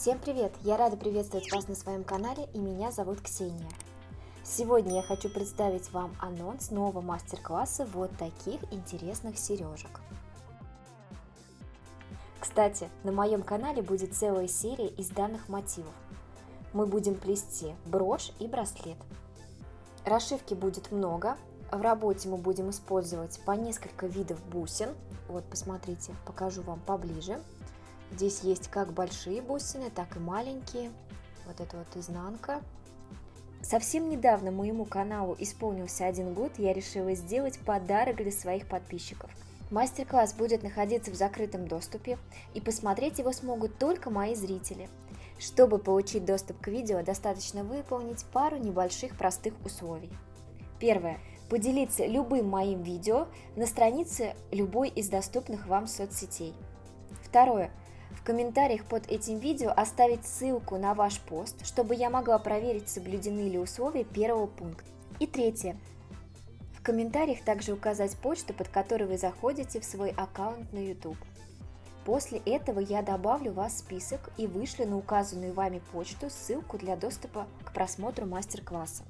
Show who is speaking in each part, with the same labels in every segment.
Speaker 1: Всем привет! Я рада приветствовать вас на своем канале, и меня зовут Ксения. Сегодня я хочу представить вам анонс нового мастер-класса вот таких интересных сережек. Кстати, на моем канале будет целая серия из данных мотивов. Мы будем плести брошь и браслет. Расшивки будет много. В работе мы будем использовать по несколько видов бусин. Вот, посмотрите, покажу вам поближе. Здесь есть как большие бусины, так и маленькие. Вот это вот изнанка. Совсем недавно моему каналу исполнился 1 год, я решила сделать подарок для своих подписчиков. Мастер-класс будет находиться в закрытом доступе, и посмотреть его смогут только мои зрители. Чтобы получить доступ к видео, достаточно выполнить пару небольших простых условий. Первое. Поделиться любым моим видео на странице любой из доступных вам соцсетей. Второе. В комментариях под этим видео оставить ссылку на ваш пост, чтобы я могла проверить, соблюдены ли условия первого пункта. И третье. В комментариях также указать почту, под которой вы заходите в свой аккаунт на YouTube. После этого я добавлю вас в список и вышлю на указанную вами почту ссылку для доступа к просмотру мастер-класса.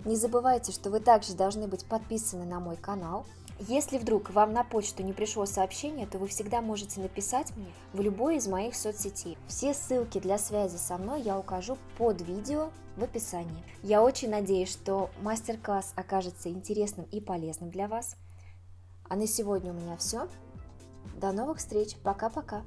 Speaker 1: Не забывайте, что вы также должны быть подписаны на мой канал. Если вдруг вам на почту не пришло сообщение, то вы всегда можете написать мне в любой из моих соцсетей. Все ссылки для связи со мной я укажу под видео в описании. Я очень надеюсь, что мастер-класс окажется интересным и полезным для вас. А на сегодня у меня все. До новых встреч. Пока-пока.